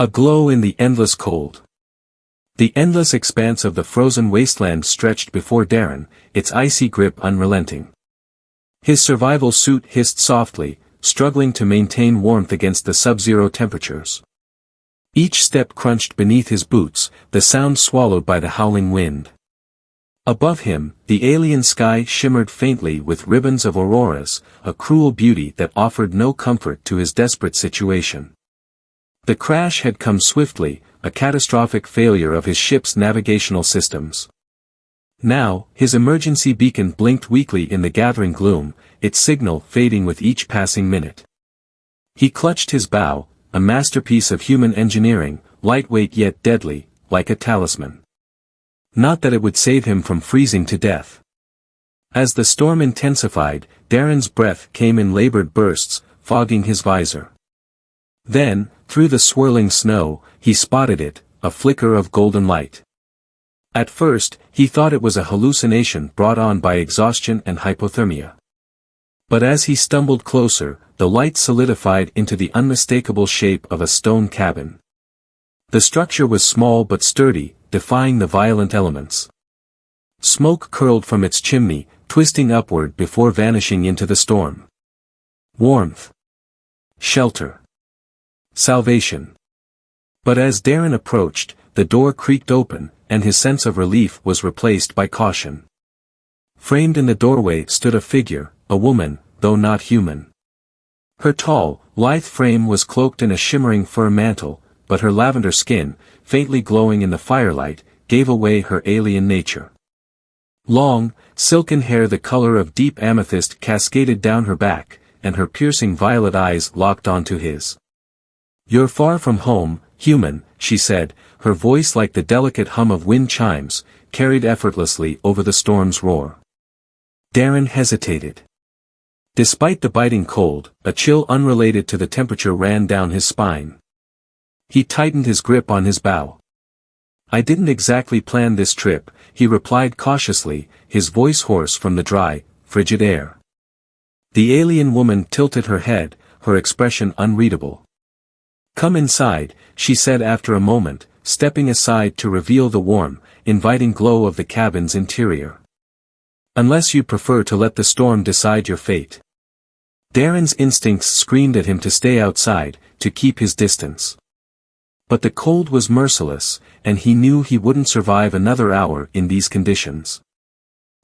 A glow in the endless cold. The endless expanse of the frozen wasteland stretched before Darren, its icy grip unrelenting. His survival suit hissed softly, struggling to maintain warmth against the sub-zero temperatures. Each step crunched beneath his boots, the sound swallowed by the howling wind. Above him, the alien sky shimmered faintly with ribbons of auroras, a cruel beauty that offered no comfort to his desperate situation. The crash had come swiftly, a catastrophic failure of his ship's navigational systems. Now, his emergency beacon blinked weakly in the gathering gloom, its signal fading with each passing minute. He clutched his bow, a masterpiece of human engineering, lightweight yet deadly, like a talisman. Not that it would save him from freezing to death. As the storm intensified, Darren's breath came in labored bursts, fogging his visor. Then, through the swirling snow, he spotted it, a flicker of golden light. At first, he thought it was a hallucination brought on by exhaustion and hypothermia. But as he stumbled closer, the light solidified into the unmistakable shape of a stone cabin. The structure was small but sturdy, defying the violent elements. Smoke curled from its chimney, twisting upward before vanishing into the storm. Warmth. Shelter. Salvation. But as Darren approached, the door creaked open, and his sense of relief was replaced by caution. Framed in the doorway stood a figure, a woman, though not human. Her tall, lithe frame was cloaked in a shimmering fur mantle, but her lavender skin, faintly glowing in the firelight, gave away her alien nature. Long, silken hair the color of deep amethyst cascaded down her back, and her piercing violet eyes locked onto his. "You're far from home, human," she said, her voice like the delicate hum of wind chimes, carried effortlessly over the storm's roar. Darren hesitated. Despite the biting cold, a chill unrelated to the temperature ran down his spine. He tightened his grip on his bow. "I didn't exactly plan this trip," he replied cautiously, his voice hoarse from the dry, frigid air. The alien woman tilted her head, her expression unreadable. "Come inside," she said after a moment, stepping aside to reveal the warm, inviting glow of the cabin's interior. "Unless you prefer to let the storm decide your fate." Darren's instincts screamed at him to stay outside, to keep his distance. But the cold was merciless, and he knew he wouldn't survive another hour in these conditions.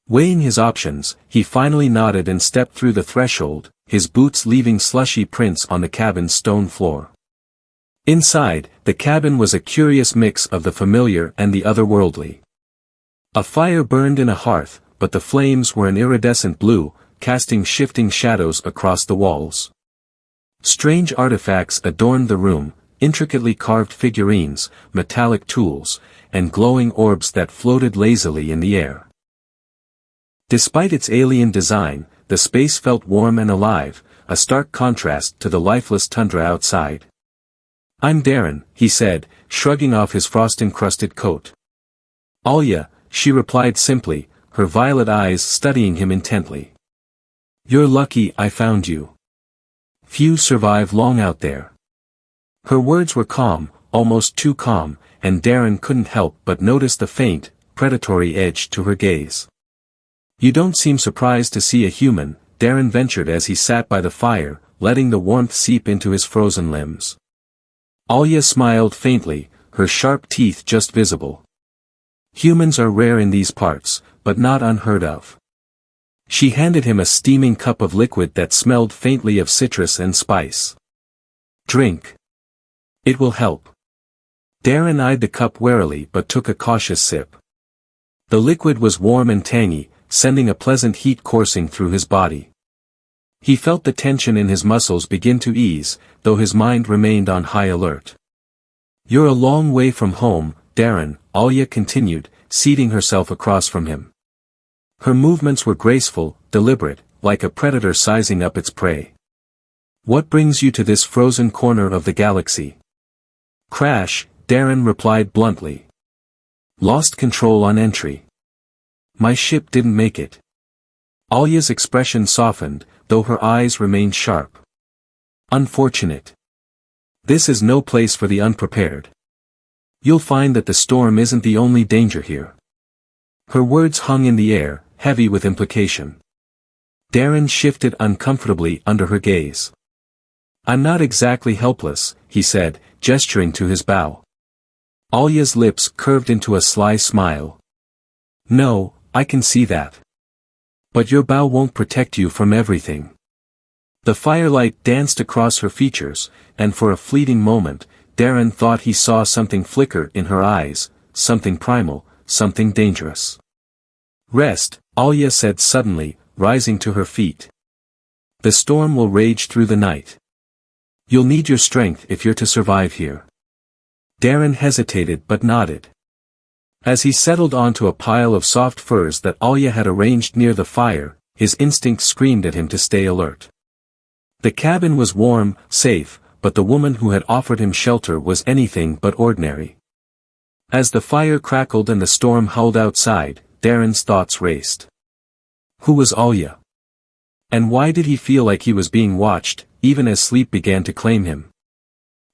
Weighing his options, he finally nodded and stepped through the threshold, his boots leaving slushy prints on the cabin's stone floor. Inside, the cabin was a curious mix of the familiar and the otherworldly. A fire burned in a hearth, but the flames were an iridescent blue, casting shifting shadows across the walls. Strange artifacts adorned the room, intricately carved figurines, metallic tools, and glowing orbs that floated lazily in the air. Despite its alien design, the space felt warm and alive, a stark contrast to the lifeless tundra outside. "I'm Darren," he said, shrugging off his frost-encrusted coat. "Alia," she replied simply, her violet eyes studying him intently. "You're lucky I found you. Few survive long out there." Her words were calm, almost too calm, and Darren couldn't help but notice the faint, predatory edge to her gaze. "You don't seem surprised to see a human," Darren ventured as he sat by the fire, letting the warmth seep into his frozen limbs. Alia smiled faintly, her sharp teeth just visible. "Humans are rare in these parts, but not unheard of." She handed him a steaming cup of liquid that smelled faintly of citrus and spice. "Drink. It will help." Darren eyed the cup warily but took a cautious sip. The liquid was warm and tangy, sending a pleasant heat coursing through his body. He felt the tension in his muscles begin to ease, though his mind remained on high alert. "You're a long way from home, Darren," Alia continued, seating herself across from him. Her movements were graceful, deliberate, like a predator sizing up its prey. "What brings you to this frozen corner of the galaxy?" "Crash," Darren replied bluntly. "Lost control on entry. My ship didn't make it." Alia's expression softened, though her eyes remained sharp. "Unfortunate." This is no place for the unprepared. You'll find that the storm isn't the only danger here. Her words hung in the air, heavy with implication. Darren shifted uncomfortably under her gaze. I'm not exactly helpless, he said, gesturing to his bow. Alya's lips curved into a sly smile. No, I can see that. But your bow won't protect you from everything. The firelight danced across her features, and for a fleeting moment, Darren thought he saw something flicker in her eyes, something primal, something dangerous. Rest, Alya said suddenly, rising to her feet. The storm will rage through the night. You'll need your strength if you're to survive here. Darren hesitated but nodded. As he settled onto a pile of soft furs that Alya had arranged near the fire, his instinct screamed at him to stay alert. The cabin was warm, safe, but the woman who had offered him shelter was anything but ordinary. As the fire crackled and the storm howled outside, Darren's thoughts raced. Who was Alya? And why did he feel like he was being watched, even as sleep began to claim him?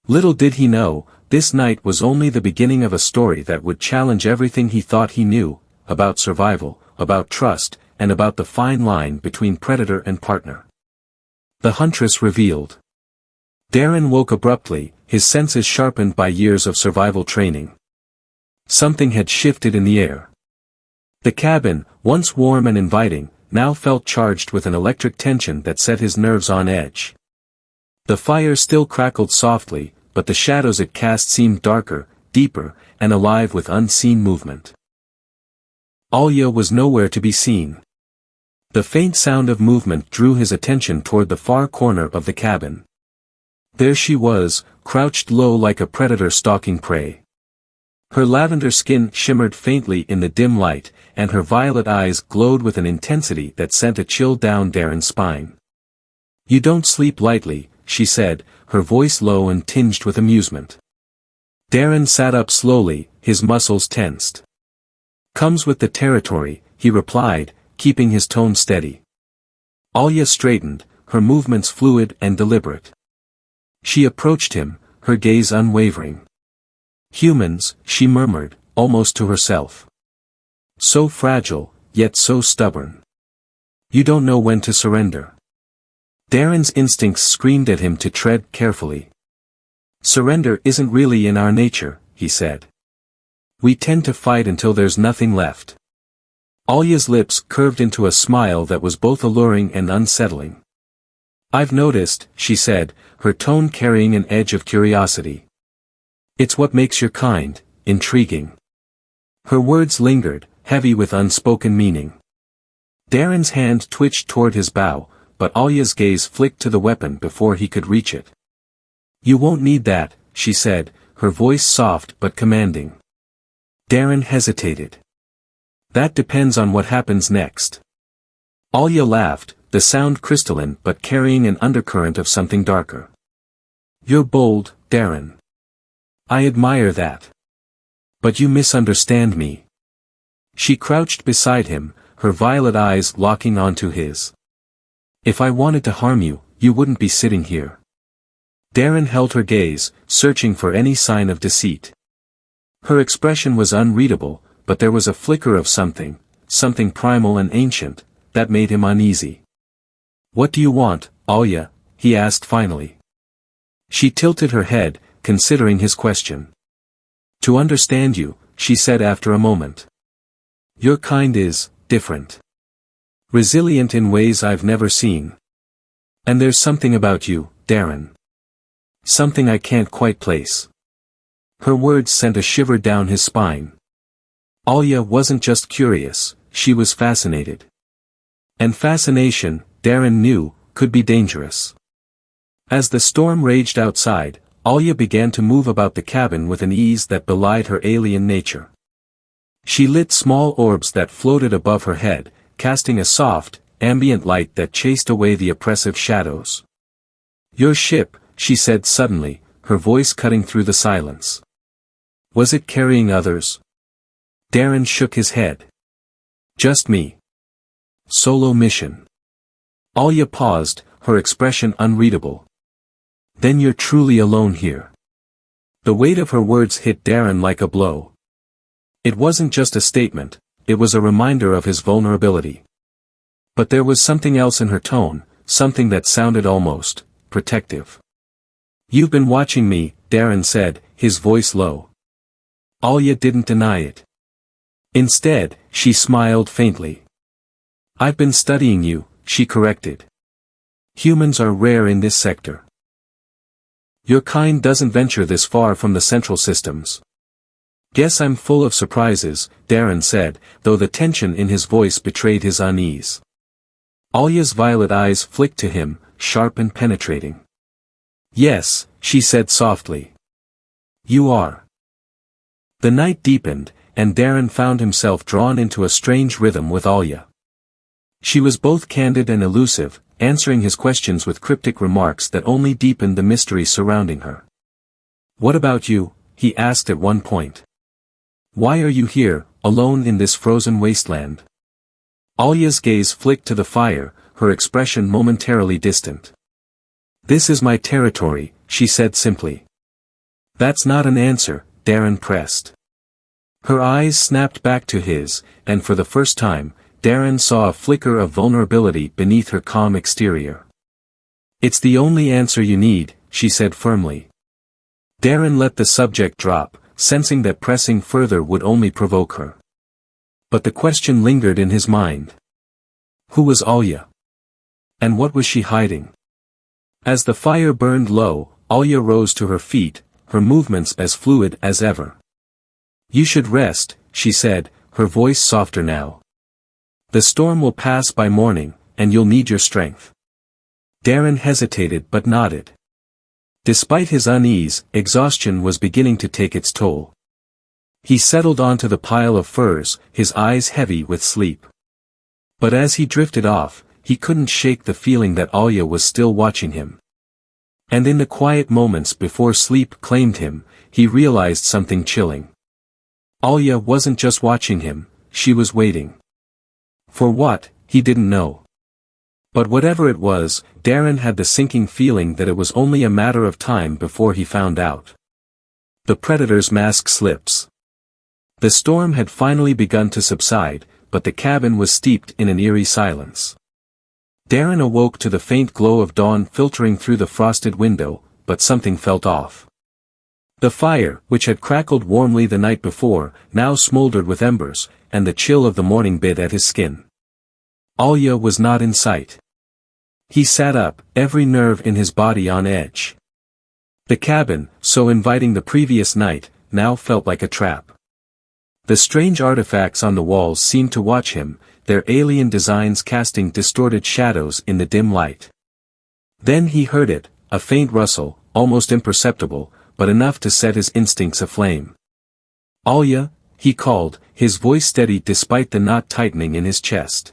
Little did he know, this night was only the beginning of a story that would challenge everything he thought he knew, about survival, about trust, and about the fine line between predator and partner. The huntress revealed. Darren woke abruptly, his senses sharpened by years of survival training. Something had shifted in the air. The cabin, once warm and inviting, now felt charged with an electric tension that set his nerves on edge. The fire still crackled softly, but the shadows it cast seemed darker, deeper, and alive with unseen movement. Alya was nowhere to be seen. The faint sound of movement drew his attention toward the far corner of the cabin. There she was, crouched low like a predator stalking prey. Her lavender skin shimmered faintly in the dim light, and her violet eyes glowed with an intensity that sent a chill down Darren's spine. You don't sleep lightly, she said, her voice low and tinged with amusement. Darren sat up slowly, his muscles tensed. Comes with the territory, he replied, keeping his tone steady. Alya straightened, her movements fluid and deliberate. She approached him, her gaze unwavering. Humans, she murmured, almost to herself. So fragile, yet so stubborn. You don't know when to surrender. Darren's instincts screamed at him to tread carefully. Surrender isn't really in our nature, he said. We tend to fight until there's nothing left. Alya's lips curved into a smile that was both alluring and unsettling. I've noticed, she said, her tone carrying an edge of curiosity. It's what makes your kind, intriguing. Her words lingered, heavy with unspoken meaning. Darren's hand twitched toward his bow, but Alya's gaze flicked to the weapon before he could reach it. You won't need that, she said, her voice soft but commanding. Darren hesitated. That depends on what happens next. Alya laughed, the sound crystalline but carrying an undercurrent of something darker. You're bold, Darren. I admire that. But you misunderstand me. She crouched beside him, her violet eyes locking onto his. If I wanted to harm you, you wouldn't be sitting here. Darren held her gaze, searching for any sign of deceit. Her expression was unreadable, but there was a flicker of something primal and ancient, that made him uneasy. What do you want, Alya? He asked finally. She tilted her head, considering his question. To understand you, she said after a moment. Your kind is different. Resilient in ways I've never seen. And there's something about you, Darren. Something I can't quite place. Her words sent a shiver down his spine. Alya wasn't just curious, she was fascinated. And fascination, Darren knew, could be dangerous. As the storm raged outside, Alya began to move about the cabin with an ease that belied her alien nature. She lit small orbs that floated above her head, casting a soft, ambient light that chased away the oppressive shadows. Your ship, she said suddenly, her voice cutting through the silence. Was it carrying others? Darren shook his head. Just me. Solo mission. Alya paused, her expression unreadable. Then you're truly alone here. The weight of her words hit Darren like a blow. It wasn't just a statement, it was a reminder of his vulnerability. But there was something else in her tone, something that sounded almost protective. You've been watching me, Darren said, his voice low. Alya didn't deny it. Instead, she smiled faintly. I've been studying you, she corrected. Humans are rare in this sector. Your kind doesn't venture this far from the central systems. Guess I'm full of surprises, Darren said, though the tension in his voice betrayed his unease. Alya's violet eyes flicked to him, sharp and penetrating. Yes, she said softly. You are. The night deepened, and Darren found himself drawn into a strange rhythm with Alya. She was both candid and elusive, answering his questions with cryptic remarks that only deepened the mystery surrounding her. What about you? He asked at one point. Why are you here, alone in this frozen wasteland? Alya's gaze flicked to the fire, her expression momentarily distant. This is my territory, she said simply. That's not an answer, Darren pressed. Her eyes snapped back to his, and for the first time, Darren saw a flicker of vulnerability beneath her calm exterior. It's the only answer you need, she said firmly. Darren let the subject drop, sensing that pressing further would only provoke her. But the question lingered in his mind. Who was Alya? And what was she hiding? As the fire burned low, Alya rose to her feet, her movements as fluid as ever. You should rest, she said, her voice softer now. The storm will pass by morning, and you'll need your strength. Darren hesitated but nodded. Despite his unease, exhaustion was beginning to take its toll. He settled onto the pile of furs, his eyes heavy with sleep. But as he drifted off, he couldn't shake the feeling that Alya was still watching him. And in the quiet moments before sleep claimed him, he realized something chilling. Alya wasn't just watching him, she was waiting. For what, he didn't know. But whatever it was, Darren had the sinking feeling that it was only a matter of time before he found out. The predator's mask slips. The storm had finally begun to subside, but the cabin was steeped in an eerie silence. Darren awoke to the faint glow of dawn filtering through the frosted window, but something felt off. The fire, which had crackled warmly the night before, now smoldered with embers, and the chill of the morning bit at his skin. Alya was not in sight. He sat up, every nerve in his body on edge. The cabin, so inviting the previous night, now felt like a trap. The strange artifacts on the walls seemed to watch him, their alien designs casting distorted shadows in the dim light. Then he heard it, a faint rustle, almost imperceptible, but enough to set his instincts aflame. Alya, he called, his voice steady despite the knot tightening in his chest.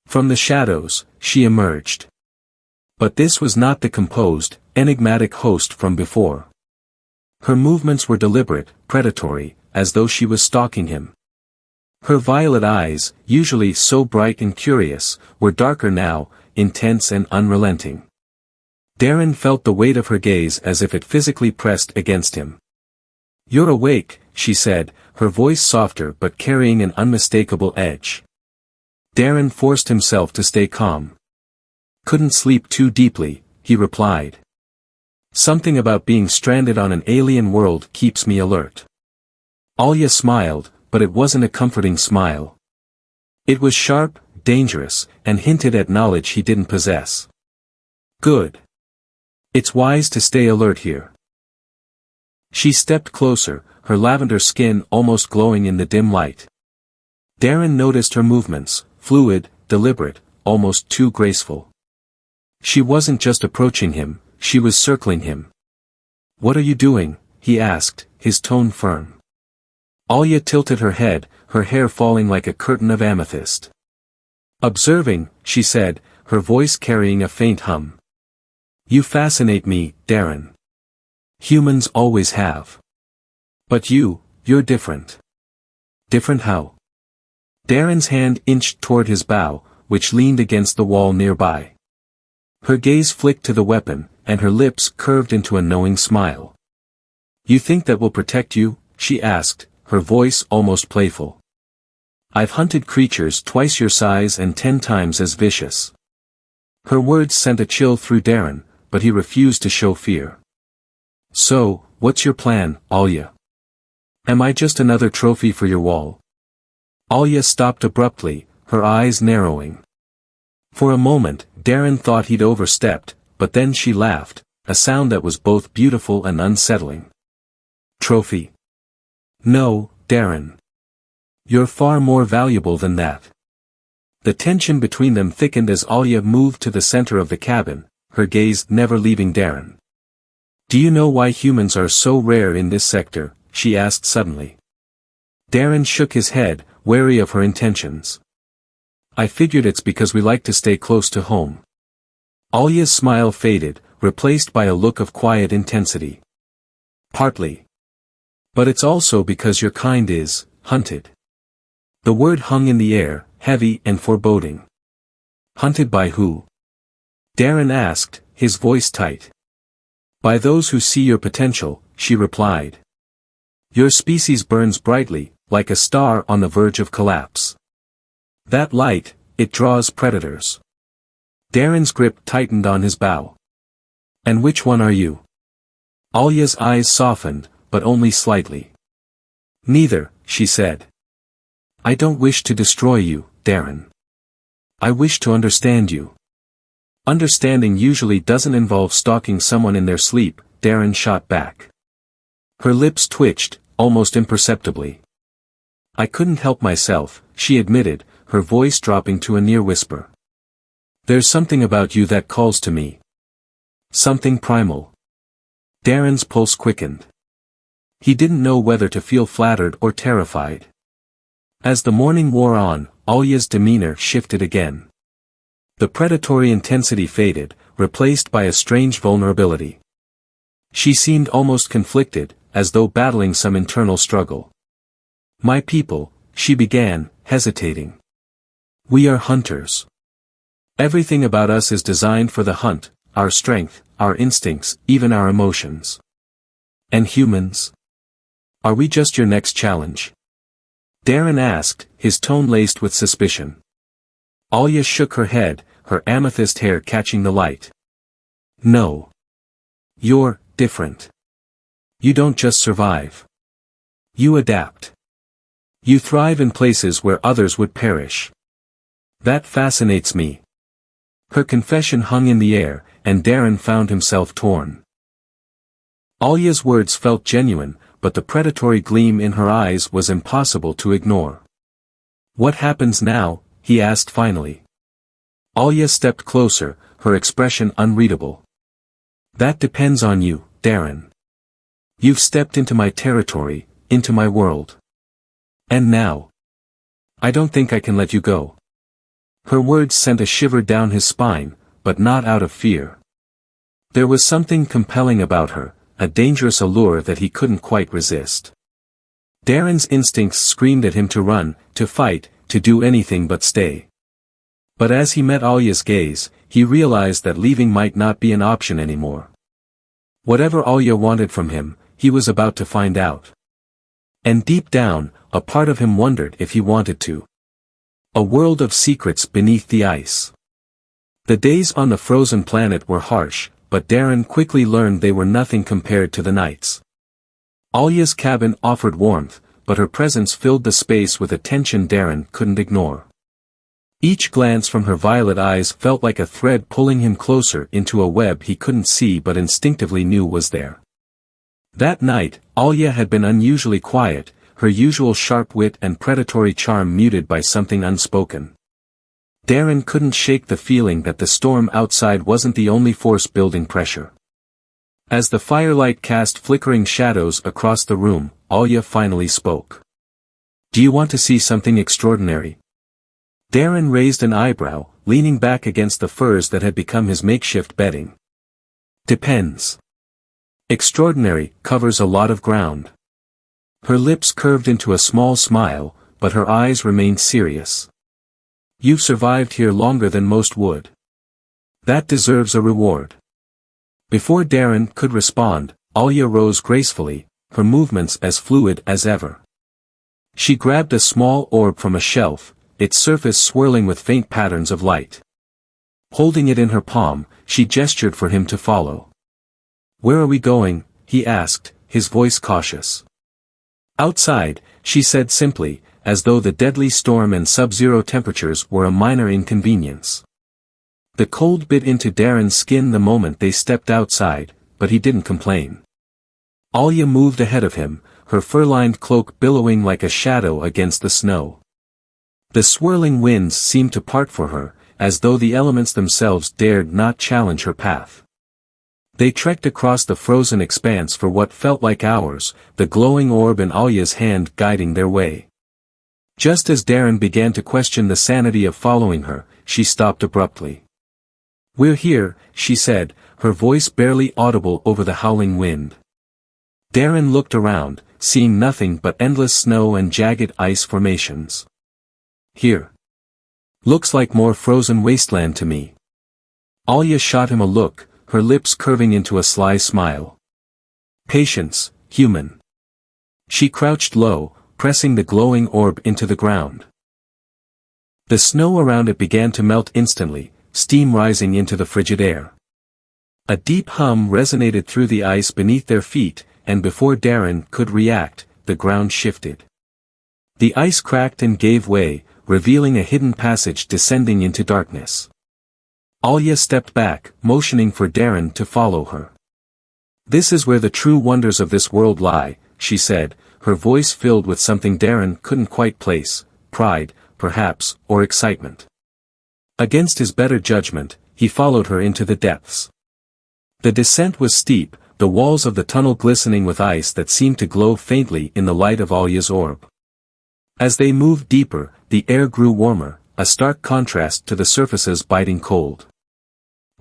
From the shadows, she emerged. But this was not the composed, enigmatic host from before. Her movements were deliberate, predatory, as though she was stalking him. Her violet eyes, usually so bright and curious, were darker now, intense and unrelenting. Darren felt the weight of her gaze as if it physically pressed against him. You're awake, she said, her voice softer but carrying an unmistakable edge. Darren forced himself to stay calm. Couldn't sleep too deeply, he replied. Something about being stranded on an alien world keeps me alert. Alya smiled, but it wasn't a comforting smile. It was sharp, dangerous, and hinted at knowledge he didn't possess. Good. It's wise to stay alert here. She stepped closer, her lavender skin almost glowing in the dim light. Darren noticed her movements, fluid, deliberate, almost too graceful. She wasn't just approaching him, she was circling him. What are you doing? He asked, his tone firm. Alya tilted her head, her hair falling like a curtain of amethyst. Observing, she said, her voice carrying a faint hum. You fascinate me, Darren. Humans always have. But you're different. Different how? Darren's hand inched toward his bow, which leaned against the wall nearby. Her gaze flicked to the weapon, and her lips curved into a knowing smile. "You think that will protect you?" she asked, her voice almost playful. "I've hunted creatures twice your size and 10 times as vicious." Her words sent a chill through Darren, but he refused to show fear. "So, what's your plan, Alya? Am I just another trophy for your wall?" Alya stopped abruptly, her eyes narrowing. For a moment, Darren thought he'd overstepped, but then she laughed, a sound that was both beautiful and unsettling. "Trophy? No, Darren. You're far more valuable than that." The tension between them thickened as Alya moved to the center of the cabin, her gaze never leaving Darren. "Do you know why humans are so rare in this sector?" she asked suddenly. Darren shook his head, wary of her intentions. "I figured it's because we like to stay close to home." Alya's smile faded, replaced by a look of quiet intensity. "Partly. But it's also because your kind is hunted." The word hung in the air, heavy and foreboding. "Hunted by who?" Darren asked, his voice tight. "By those who see your potential," she replied. "Your species burns brightly, like a star on the verge of collapse. That light, it draws predators." Darren's grip tightened on his bow. "And which one are you?" Alya's eyes softened, but only slightly. "Neither," she said. "I don't wish to destroy you, Darren. I wish to understand you." "Understanding usually doesn't involve stalking someone in their sleep," Darren shot back. Her lips twitched, almost imperceptibly. "I couldn't help myself," she admitted, her voice dropping to a near whisper. "There's something about you that calls to me. Something primal." Darren's pulse quickened. He didn't know whether to feel flattered or terrified. As the morning wore on, Alya's demeanor shifted again. The predatory intensity faded, replaced by a strange vulnerability. She seemed almost conflicted, as though battling some internal struggle. "My people," she began, hesitating. "We are hunters. Everything about us is designed for the hunt, our strength, our instincts, even our emotions. And humans? Are we just your next challenge?" Darren asked, his tone laced with suspicion. Alya shook her head, her amethyst hair catching the light. "No. You're different. You don't just survive. You adapt. You thrive in places where others would perish. That fascinates me." Her confession hung in the air, and Darren found himself torn. Alya's words felt genuine, but the predatory gleam in her eyes was impossible to ignore. "What happens now?" he asked finally. Alya stepped closer, her expression unreadable. "That depends on you, Darren. You've stepped into my territory, into my world. And now? I don't think I can let you go." Her words sent a shiver down his spine, but not out of fear. There was something compelling about her, a dangerous allure that he couldn't quite resist. Darren's instincts screamed at him to run, to fight, to do anything but stay. But as he met Alya's gaze, he realized that leaving might not be an option anymore. Whatever Alya wanted from him, he was about to find out. And deep down, a part of him wondered if he wanted to. A world of secrets beneath the ice. The days on the frozen planet were harsh, but Darren quickly learned they were nothing compared to the nights. Alya's cabin offered warmth, but her presence filled the space with a tension Darren couldn't ignore. Each glance from her violet eyes felt like a thread pulling him closer into a web he couldn't see but instinctively knew was there. That night, Alya had been unusually quiet, her usual sharp wit and predatory charm muted by something unspoken. Darren couldn't shake the feeling that the storm outside wasn't the only force building pressure. As the firelight cast flickering shadows across the room, Alya finally spoke. "Do you want to see something extraordinary?" Darren raised an eyebrow, leaning back against the furs that had become his makeshift bedding. "Depends. Extraordinary covers a lot of ground." Her lips curved into a small smile, but her eyes remained serious. "You've survived here longer than most would. That deserves a reward. Before Darren could respond, Alya rose gracefully, her movements as fluid as ever. She grabbed a small orb from a shelf, its surface swirling with faint patterns of light. Holding it in her palm, she gestured for him to follow. "Where are we going?" he asked, his voice cautious. "Outside," she said simply, as though the deadly storm and sub-zero temperatures were a minor inconvenience. The cold bit into Darren's skin the moment they stepped outside, but he didn't complain. Alya moved ahead of him, her fur-lined cloak billowing like a shadow against the snow. The swirling winds seemed to part for her, as though the elements themselves dared not challenge her path. They trekked across the frozen expanse for what felt like hours, the glowing orb in Alya's hand guiding their way. Just as Darren began to question the sanity of following her, she stopped abruptly. "We're here," she said, her voice barely audible over the howling wind. Darren looked around, seeing nothing but endless snow and jagged ice formations. "Here. Looks like more frozen wasteland to me." Alya shot him a look, her lips curving into a sly smile. "Patience, human." She crouched low, pressing the glowing orb into the ground. The snow around it began to melt instantly, steam rising into the frigid air. A deep hum resonated through the ice beneath their feet, and before Darren could react, the ground shifted. The ice cracked and gave way, revealing a hidden passage descending into darkness. Alya stepped back, motioning for Darren to follow her. "This is where the true wonders of this world lie," she said, her voice filled with something Darren couldn't quite place, pride, perhaps, or excitement. Against his better judgment, he followed her into the depths. The descent was steep, the walls of the tunnel glistening with ice that seemed to glow faintly in the light of Alya's orb. As they moved deeper, the air grew warmer, a stark contrast to the surface's biting cold.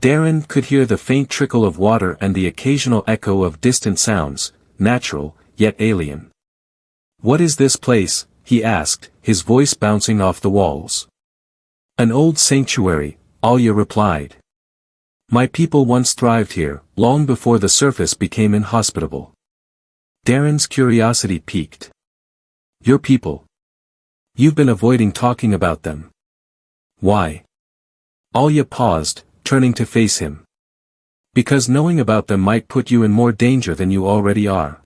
Darren could hear the faint trickle of water and the occasional echo of distant sounds, natural, yet alien. "What is this place?" he asked, his voice bouncing off the walls. "An old sanctuary," Alya replied. "My people once thrived here, long before the surface became inhospitable." Darren's curiosity piqued. "Your people? You've been avoiding talking about them. Why?" Alya paused, turning to face him. "Because knowing about them might put you in more danger than you already are."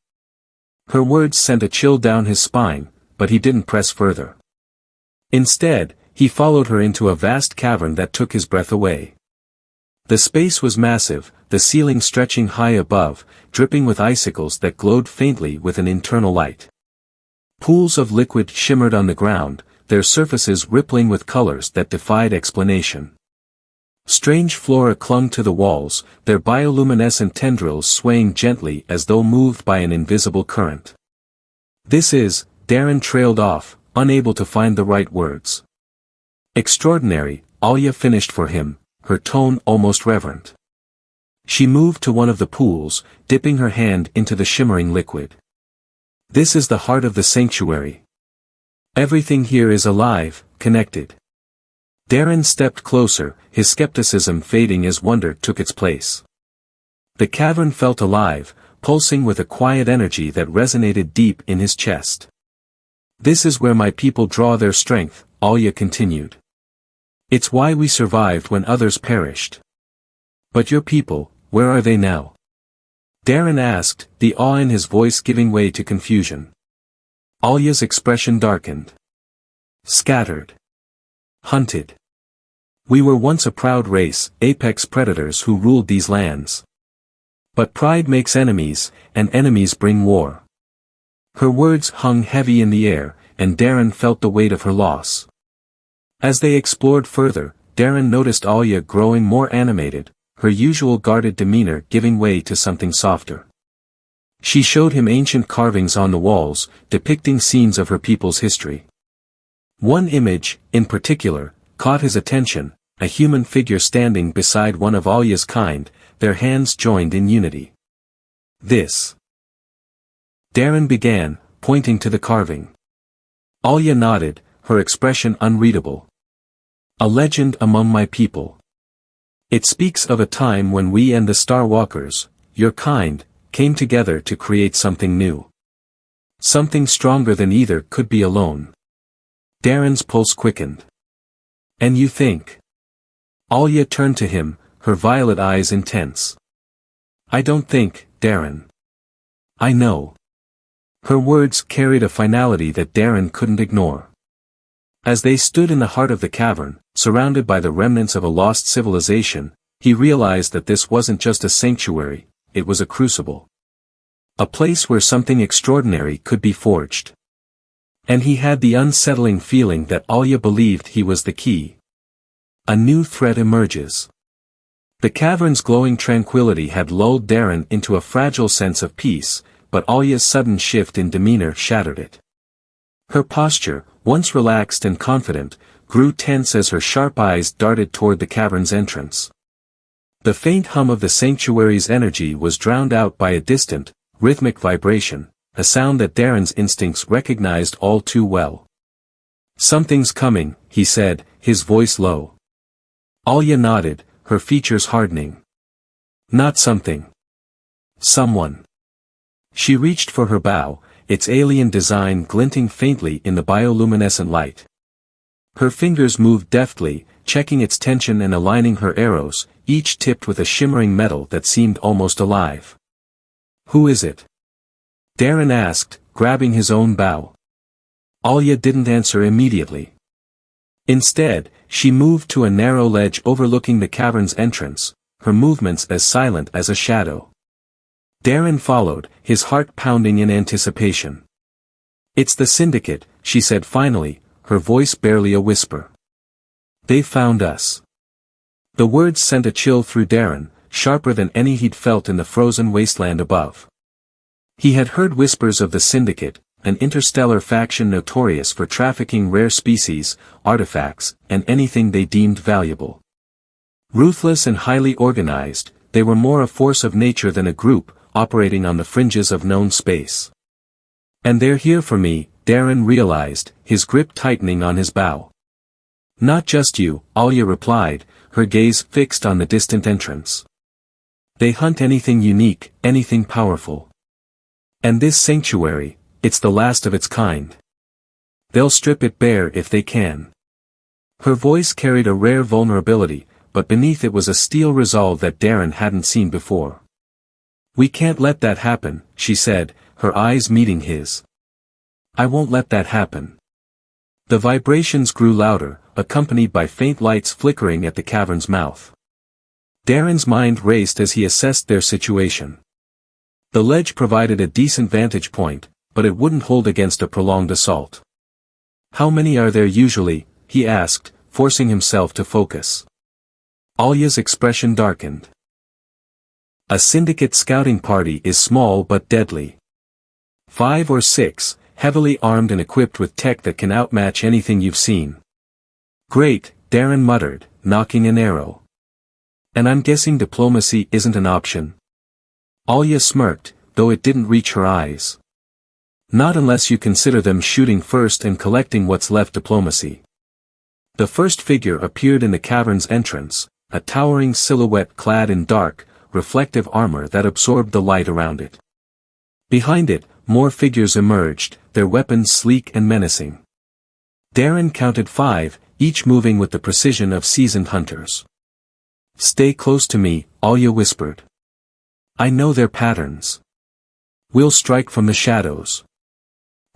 Her words sent a chill down his spine, but he didn't press further. Instead, he followed her into a vast cavern that took his breath away. The space was massive, the ceiling stretching high above, dripping with icicles that glowed faintly with an internal light. Pools of liquid shimmered on the ground, their surfaces rippling with colors that defied explanation. Strange flora clung to the walls, their bioluminescent tendrils swaying gently as though moved by an invisible current. "This is," Darren trailed off, unable to find the right words. "Extraordinary," Alya finished for him, her tone almost reverent. She moved to one of the pools, dipping her hand into the shimmering liquid. "This is the heart of the sanctuary. Everything here is alive, connected." Darren stepped closer, his skepticism fading as wonder took its place. The cavern felt alive, pulsing with a quiet energy that resonated deep in his chest. "This is where my people draw their strength," Alya continued. "It's why we survived when others perished." "But your people, where are they now?" Darren asked, the awe in his voice giving way to confusion. Alya's expression darkened. "Scattered. Hunted. We were once a proud race, apex predators who ruled these lands. But pride makes enemies, and enemies bring war." Her words hung heavy in the air, and Darren felt the weight of her loss. As they explored further, Darren noticed Alya growing more animated, her usual guarded demeanor giving way to something softer. She showed him ancient carvings on the walls, depicting scenes of her people's history. One image, in particular, caught his attention, a human figure standing beside one of Alya's kind, their hands joined in unity. "This," Darren began, pointing to the carving. Alya nodded, her expression unreadable. "A legend among my people. It speaks of a time when we and the Star Walkers, your kind, came together to create something new. Something stronger than either could be alone. Darren's pulse quickened. And you think? Alia turned to him, her violet eyes intense. I don't think, Darren. I know. Her words carried a finality that Darren couldn't ignore. As they stood in the heart of the cavern, surrounded by the remnants of a lost civilization, he realized that this wasn't just a sanctuary, it was a crucible. A place where something extraordinary could be forged. And he had the unsettling feeling that Alia believed he was the key. A new threat emerges. The cavern's glowing tranquility had lulled Darren into a fragile sense of peace, but Alia's sudden shift in demeanor shattered it. Her posture, once relaxed and confident, grew tense as her sharp eyes darted toward the cavern's entrance. The faint hum of the sanctuary's energy was drowned out by a distant, rhythmic vibration, a sound that Darren's instincts recognized all too well. Something's coming, he said, his voice low. Alia nodded, her features hardening. Not something. Someone. She reached for her bow, its alien design glinting faintly in the bioluminescent light. Her fingers moved deftly, checking its tension and aligning her arrows, each tipped with a shimmering metal that seemed almost alive. Who is it? Darren asked, grabbing his own bow. Alia didn't answer immediately. Instead, she moved to a narrow ledge overlooking the cavern's entrance, her movements as silent as a shadow. Darren followed, his heart pounding in anticipation. It's the Syndicate, she said finally, her voice barely a whisper. They found us. The words sent a chill through Darren, sharper than any he'd felt in the frozen wasteland above. He had heard whispers of the Syndicate, an interstellar faction notorious for trafficking rare species, artifacts, and anything they deemed valuable. Ruthless and highly organized, they were more a force of nature than a group, operating on the fringes of known space. And they're here for me, Darren realized, his grip tightening on his bow. Not just you, Alia replied, her gaze fixed on the distant entrance. They hunt anything unique, anything powerful. And this sanctuary, it's the last of its kind. They'll strip it bare if they can. Her voice carried a rare vulnerability, but beneath it was a steel resolve that Darren hadn't seen before. We can't let that happen, she said, her eyes meeting his. I won't let that happen. The vibrations grew louder, accompanied by faint lights flickering at the cavern's mouth. Darren's mind raced as he assessed their situation. The ledge provided a decent vantage point, but it wouldn't hold against a prolonged assault. How many are there usually? He asked, forcing himself to focus. Alia's expression darkened. A Syndicate scouting party is small but deadly. 5 or 6, heavily armed and equipped with tech that can outmatch anything you've seen. Great, Darren muttered, nocking an arrow. And I'm guessing diplomacy isn't an option? Alia smirked, though it didn't reach her eyes. Not unless you consider them shooting first and collecting what's left diplomacy. The first figure appeared in the cavern's entrance, a towering silhouette clad in dark, reflective armor that absorbed the light around it. Behind it, more figures emerged, their weapons sleek and menacing. Darren counted 5, each moving with the precision of seasoned hunters. Stay close to me, Alia whispered. I know their patterns. We'll strike from the shadows.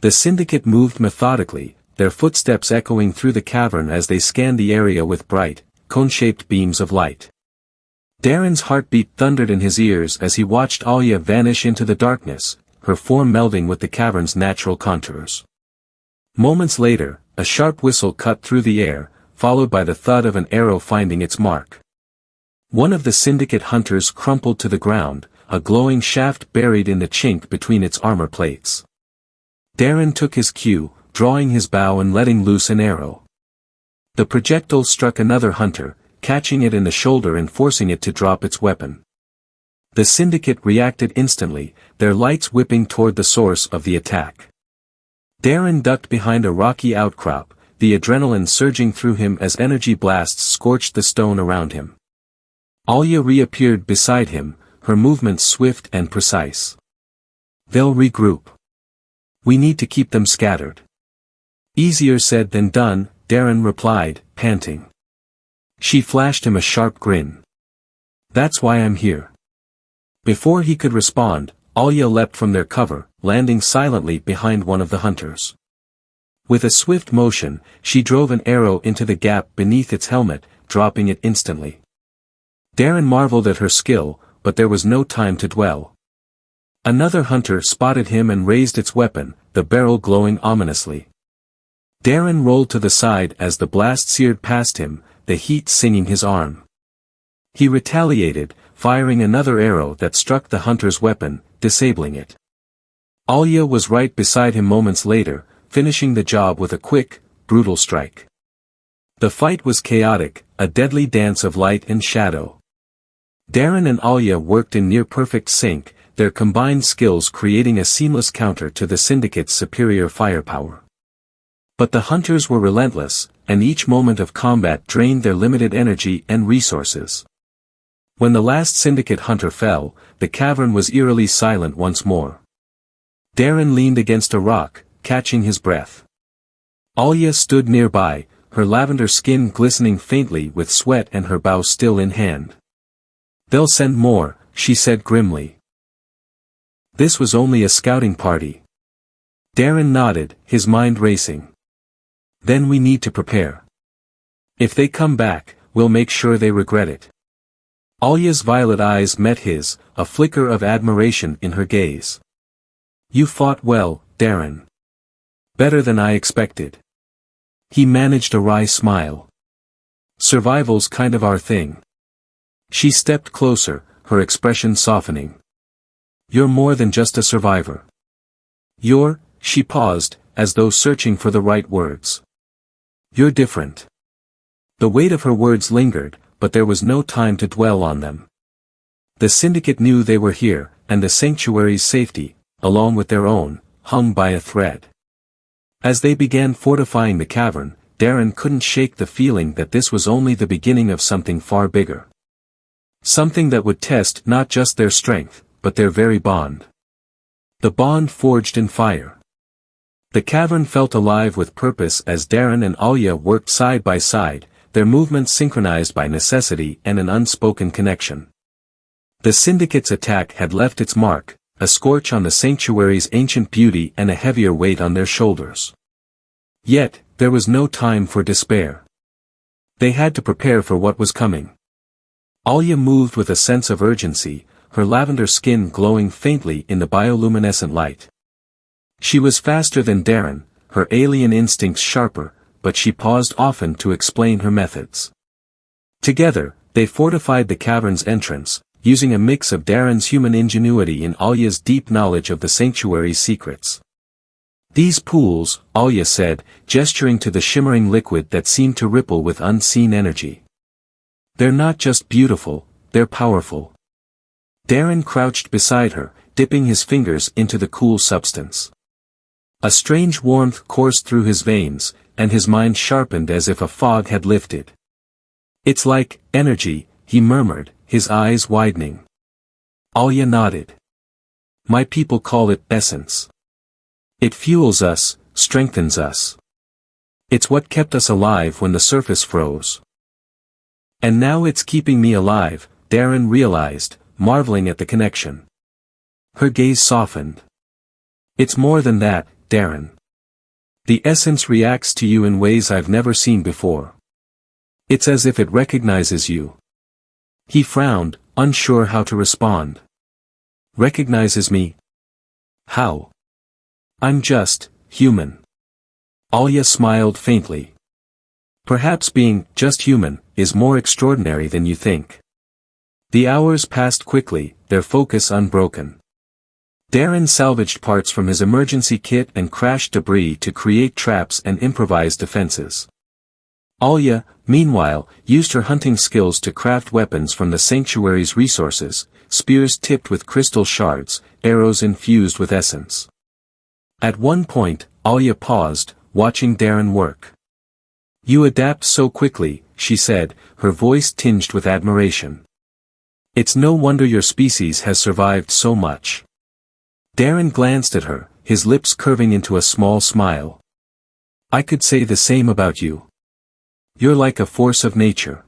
The Syndicate moved methodically, their footsteps echoing through the cavern as they scanned the area with bright, cone-shaped beams of light. Darren's heartbeat thundered in his ears as he watched Alia vanish into the darkness, her form melding with the cavern's natural contours. Moments later, a sharp whistle cut through the air, followed by the thud of an arrow finding its mark. One of the Syndicate hunters crumpled to the ground, a glowing shaft buried in the chink between its armor plates. Darren took his cue, drawing his bow and letting loose an arrow. The projectile struck another hunter, catching it in the shoulder and forcing it to drop its weapon. The Syndicate reacted instantly, their lights whipping toward the source of the attack. Darren ducked behind a rocky outcrop, the adrenaline surging through him as energy blasts scorched the stone around him. Alya reappeared beside him, her movements swift and precise. They'll regroup. We need to keep them scattered. Easier said than done, Darren replied, panting. She flashed him a sharp grin. That's why I'm here. Before he could respond, Alya leapt from their cover, landing silently behind one of the hunters. With a swift motion, she drove an arrow into the gap beneath its helmet, dropping it instantly. Darren marveled at her skill, but there was no time to dwell. Another hunter spotted him and raised its weapon, the barrel glowing ominously. Darren rolled to the side as the blast seared past him, the heat singing his arm. He retaliated, firing another arrow that struck the hunter's weapon, disabling it. Alya was right beside him moments later, finishing the job with a quick, brutal strike. The fight was chaotic, a deadly dance of light and shadow. Darren and Alya worked in near-perfect sync, their combined skills creating a seamless counter to the Syndicate's superior firepower. But the hunters were relentless, and each moment of combat drained their limited energy and resources. When the last Syndicate hunter fell, the cavern was eerily silent once more. Darren leaned against a rock, catching his breath. Alya stood nearby, her lavender skin glistening faintly with sweat and her bow still in hand. They'll send more, she said grimly. This was only a scouting party. Darren nodded, his mind racing. Then we need to prepare. If they come back, we'll make sure they regret it. Alya's violet eyes met his, a flicker of admiration in her gaze. You fought well, Darren. Better than I expected. He managed a wry smile. Survival's kind of our thing. She stepped closer, her expression softening. You're more than just a survivor. She paused, as though searching for the right words. You're different. The weight of her words lingered, but there was no time to dwell on them. The Syndicate knew they were here, and the Sanctuary's safety, along with their own, hung by a thread. As they began fortifying the cavern, Darren couldn't shake the feeling that this was only the beginning of something far bigger. Something that would test not just their strength, but their very bond. The bond forged in fire. The cavern felt alive with purpose as Darren and Alya worked side by side, their movements synchronized by necessity and an unspoken connection. The Syndicate's attack had left its mark, a scorch on the Sanctuary's ancient beauty and a heavier weight on their shoulders. Yet, there was no time for despair. They had to prepare for what was coming. Alya moved with a sense of urgency, her lavender skin glowing faintly in the bioluminescent light. She was faster than Darren, her alien instincts sharper, but she paused often to explain her methods. Together, they fortified the cavern's entrance, using a mix of Darren's human ingenuity and Alya's deep knowledge of the Sanctuary's secrets. These pools, Alya said, gesturing to the shimmering liquid that seemed to ripple with unseen energy. They're not just beautiful, they're powerful. Darren crouched beside her, dipping his fingers into the cool substance. A strange warmth coursed through his veins, and his mind sharpened as if a fog had lifted. It's like energy, he murmured, his eyes widening. Alya nodded. My people call it essence. It fuels us, strengthens us. It's what kept us alive when the surface froze. And now it's keeping me alive, Darren realized, marveling at the connection. Her gaze softened. It's more than that, Darren. The essence reacts to you in ways I've never seen before. It's as if it recognizes you. He frowned, unsure how to respond. Recognizes me? How? I'm just, human. Alya smiled faintly. Perhaps being, just human, is more extraordinary than you think. The hours passed quickly, their focus unbroken. Darren salvaged parts from his emergency kit and crashed debris to create traps and improvise defenses. Alya, meanwhile, used her hunting skills to craft weapons from the Sanctuary's resources, spears tipped with crystal shards, arrows infused with essence. At one point, Alya paused, watching Darren work. You adapt so quickly, she said, her voice tinged with admiration. It's no wonder your species has survived so much. Darren glanced at her, his lips curving into a small smile. I could say the same about you. You're like a force of nature.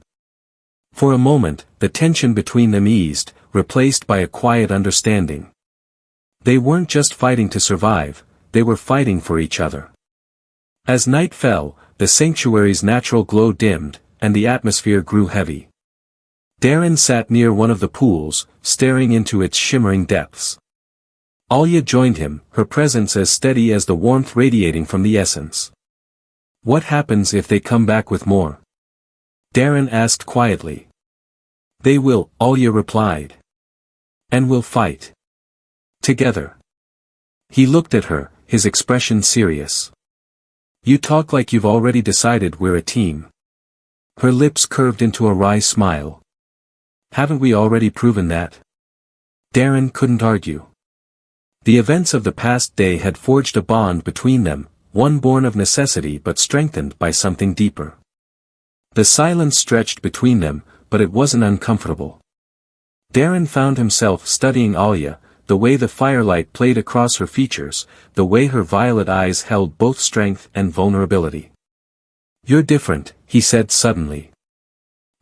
For a moment, the tension between them eased, replaced by a quiet understanding. They weren't just fighting to survive, they were fighting for each other. As night fell, the sanctuary's natural glow dimmed, and the atmosphere grew heavy. Darren sat near one of the pools, staring into its shimmering depths. Alia joined him, her presence as steady as the warmth radiating from the essence. What happens if they come back with more? Darren asked quietly. They will, Alia replied. And we'll fight. Together. He looked at her, his expression serious. You talk like you've already decided we're a team. Her lips curved into a wry smile. Haven't we already proven that? Darren couldn't argue. The events of the past day had forged a bond between them, one born of necessity but strengthened by something deeper. The silence stretched between them, but it wasn't uncomfortable. Darren found himself studying Alia, the way the firelight played across her features, the way her violet eyes held both strength and vulnerability. You're different, he said suddenly.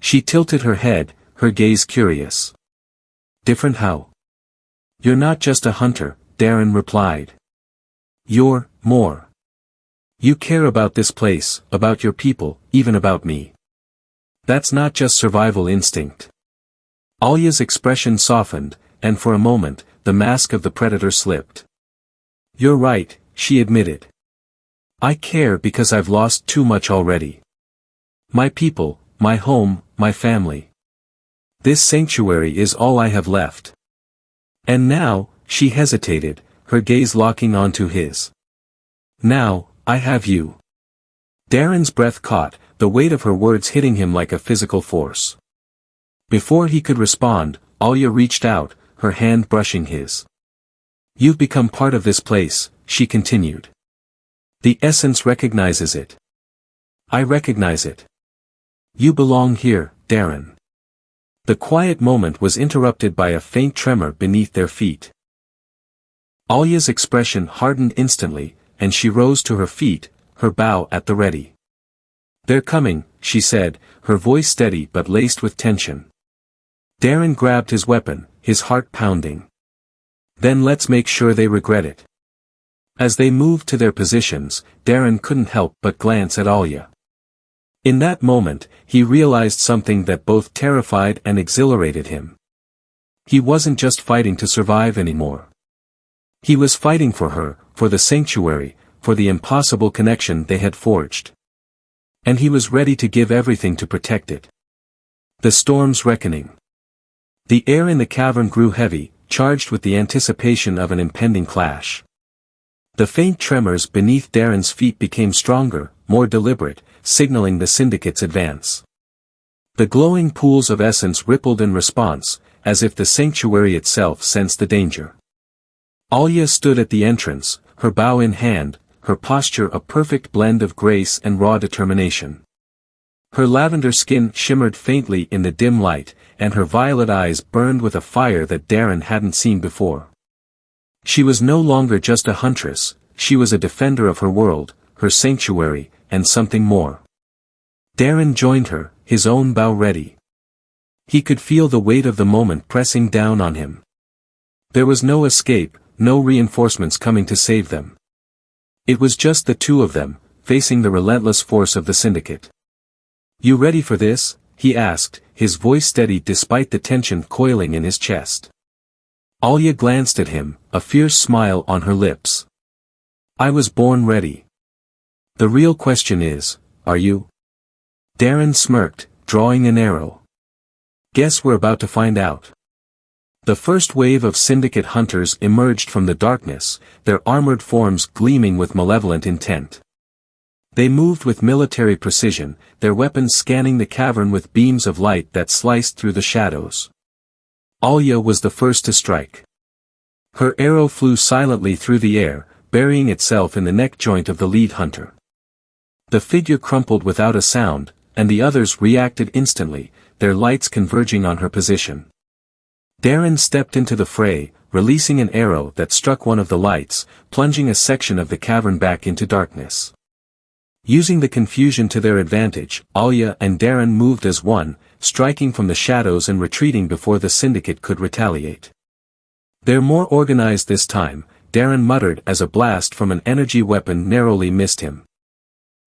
She tilted her head, her gaze curious. Different how? You're not just a hunter, Darren replied. You're more. You care about this place, about your people, even about me. That's not just survival instinct. Alia's expression softened, and for a moment, the mask of the predator slipped. You're right, she admitted. I care because I've lost too much already. My people, my home, my family. This sanctuary is all I have left. And now, she hesitated, her gaze locking onto his. Now, I have you. Darren's breath caught, the weight of her words hitting him like a physical force. Before he could respond, Alia reached out, her hand brushing his. You've become part of this place, she continued. The essence recognizes it. I recognize it. You belong here, Darren. The quiet moment was interrupted by a faint tremor beneath their feet. Alia's expression hardened instantly, and she rose to her feet, her bow at the ready. They're coming, she said, her voice steady but laced with tension. Darren grabbed his weapon, his heart pounding. Then let's make sure they regret it. As they moved to their positions, Darren couldn't help but glance at Alia. In that moment, he realized something that both terrified and exhilarated him. He wasn't just fighting to survive anymore. He was fighting for her, for the sanctuary, for the impossible connection they had forged. And he was ready to give everything to protect it. The storm's reckoning. The air in the cavern grew heavy, charged with the anticipation of an impending clash. The faint tremors beneath Darren's feet became stronger, more deliberate, signaling the syndicate's advance. The glowing pools of essence rippled in response, as if the sanctuary itself sensed the danger. Alia stood at the entrance, her bow in hand, her posture a perfect blend of grace and raw determination. Her lavender skin shimmered faintly in the dim light, and her violet eyes burned with a fire that Darren hadn't seen before. She was no longer just a huntress, she was a defender of her world, her sanctuary, and something more. Darren joined her, his own bow ready. He could feel the weight of the moment pressing down on him. There was no escape, no reinforcements coming to save them. It was just the two of them, facing the relentless force of the syndicate. You ready for this? He asked, his voice steady despite the tension coiling in his chest. Alia glanced at him, a fierce smile on her lips. I was born ready. The real question is, are you? Darren smirked, drawing an arrow. Guess we're about to find out. The first wave of syndicate hunters emerged from the darkness, their armored forms gleaming with malevolent intent. They moved with military precision, their weapons scanning the cavern with beams of light that sliced through the shadows. Alia was the first to strike. Her arrow flew silently through the air, burying itself in the neck joint of the lead hunter. The figure crumpled without a sound, and the others reacted instantly, their lights converging on her position. Darren stepped into the fray, releasing an arrow that struck one of the lights, plunging a section of the cavern back into darkness. Using the confusion to their advantage, Alya and Darren moved as one, striking from the shadows and retreating before the syndicate could retaliate. "They're more organized this time," Darren muttered as a blast from an energy weapon narrowly missed him.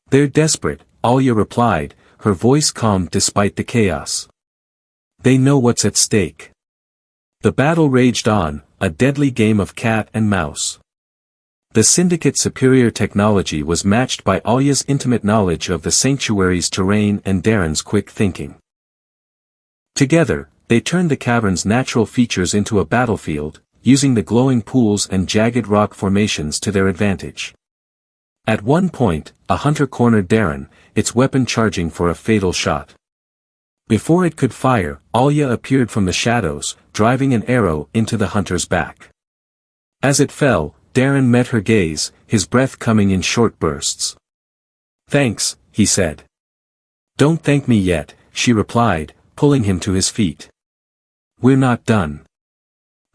"They're desperate," Alya replied, her voice calm despite the chaos. "They know what's at stake." The battle raged on, a deadly game of cat and mouse. The Syndicate's superior technology was matched by Alya's intimate knowledge of the sanctuary's terrain and Darren's quick thinking. Together, they turned the cavern's natural features into a battlefield, using the glowing pools and jagged rock formations to their advantage. At one point, a hunter cornered Darren, its weapon charging for a fatal shot. Before it could fire, Alya appeared from the shadows, driving an arrow into the hunter's back. As it fell, Darren met her gaze, his breath coming in short bursts. "Thanks," he said. "Don't thank me yet," she replied, pulling him to his feet. "We're not done."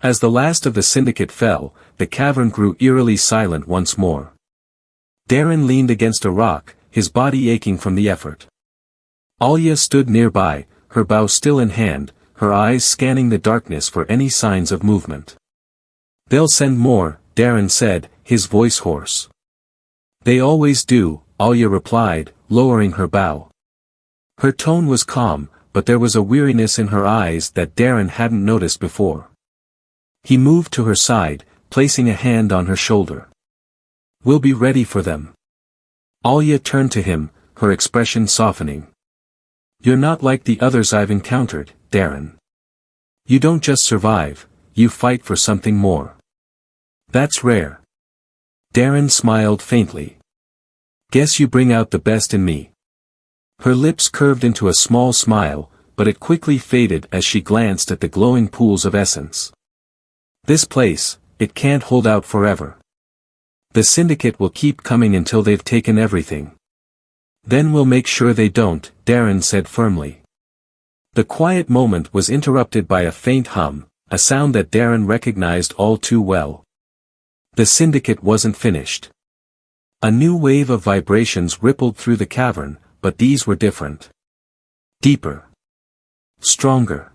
As the last of the syndicate fell, the cavern grew eerily silent once more. Darren leaned against a rock, his body aching from the effort. Alya stood nearby, her bow still in hand, her eyes scanning the darkness for any signs of movement. "They'll send more," Darren said, his voice hoarse. "They always do," Alya replied, lowering her bow. Her tone was calm, but there was a weariness in her eyes that Darren hadn't noticed before. He moved to her side, placing a hand on her shoulder. "We'll be ready for them." Alya turned to him, her expression softening. "You're not like the others I've encountered, Darren. You don't just survive, you fight for something more. That's rare." Darren smiled faintly. "Guess you bring out the best in me." Her lips curved into a small smile, but it quickly faded as she glanced at the glowing pools of essence. "This place, it can't hold out forever. The Syndicate will keep coming until they've taken everything. Then we'll make sure they don't," Darren said firmly. The quiet moment was interrupted by a faint hum, a sound that Darren recognized all too well. The Syndicate wasn't finished. A new wave of vibrations rippled through the cavern, but these were different. Deeper. Stronger.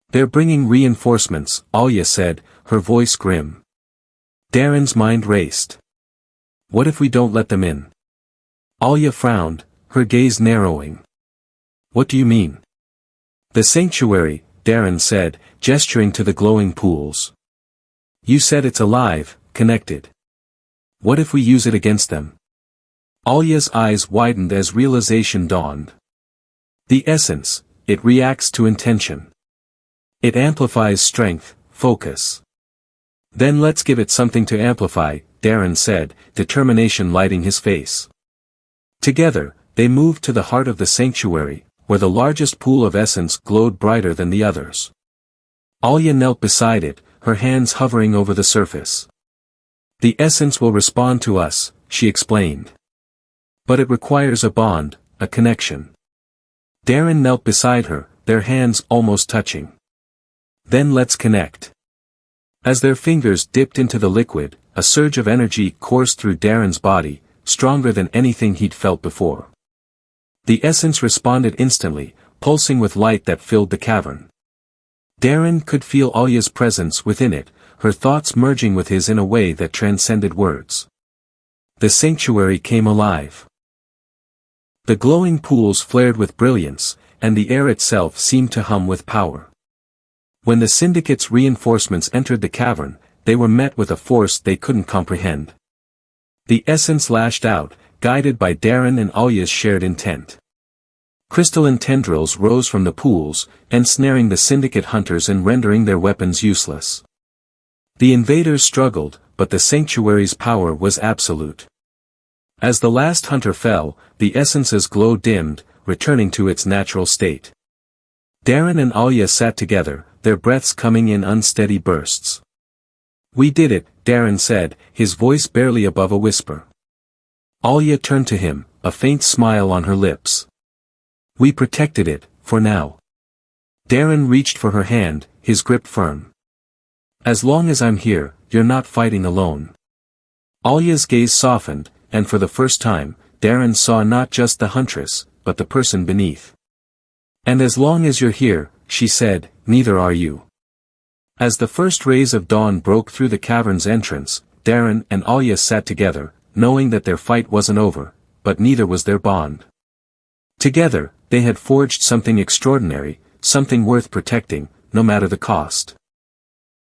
"They're bringing reinforcements," Alya said, her voice grim. Darren's mind raced. "What if we don't let them in?" Alya frowned, her gaze narrowing. "What do you mean?" "The sanctuary," Darren said, gesturing to the glowing pools. "You said it's alive, connected. What if we use it against them?" Alya's eyes widened as realization dawned. "The essence, it reacts to intention. It amplifies strength, focus." "Then let's give it something to amplify," Darren said, determination lighting his face. Together, they moved to the heart of the sanctuary, where the largest pool of essence glowed brighter than the others. Alya knelt beside it, her hands hovering over the surface. "The essence will respond to us," she explained. "But it requires a bond, a connection." Darren knelt beside her, their hands almost touching. "Then let's connect." As their fingers dipped into the liquid, a surge of energy coursed through Darren's body, stronger than anything he'd felt before. The essence responded instantly, pulsing with light that filled the cavern. Darren could feel Alya's presence within it, her thoughts merging with his in a way that transcended words. The sanctuary came alive. The glowing pools flared with brilliance, and the air itself seemed to hum with power. When the Syndicate's reinforcements entered the cavern, they were met with a force they couldn't comprehend. The essence lashed out, guided by Darren and Alya's shared intent. Crystalline tendrils rose from the pools, ensnaring the Syndicate hunters and rendering their weapons useless. The invaders struggled, but the sanctuary's power was absolute. As the last hunter fell, the essence's glow dimmed, returning to its natural state. Darren and Alya sat together, their breaths coming in unsteady bursts. "We did it," Darren said, his voice barely above a whisper. Alya turned to him, a faint smile on her lips. "We protected it, for now. Darren reached for her hand, his grip firm. As long as I'm here, you're not fighting alone. Alya's gaze softened, and for the first time, Darren saw not just the huntress, but the person beneath. And as long as you're here, she said, neither are you. As the first rays of dawn broke through the cavern's entrance, Darren and Alya sat together, knowing that their fight wasn't over, but neither was their bond. Together, they had forged something extraordinary, something worth protecting, no matter the cost.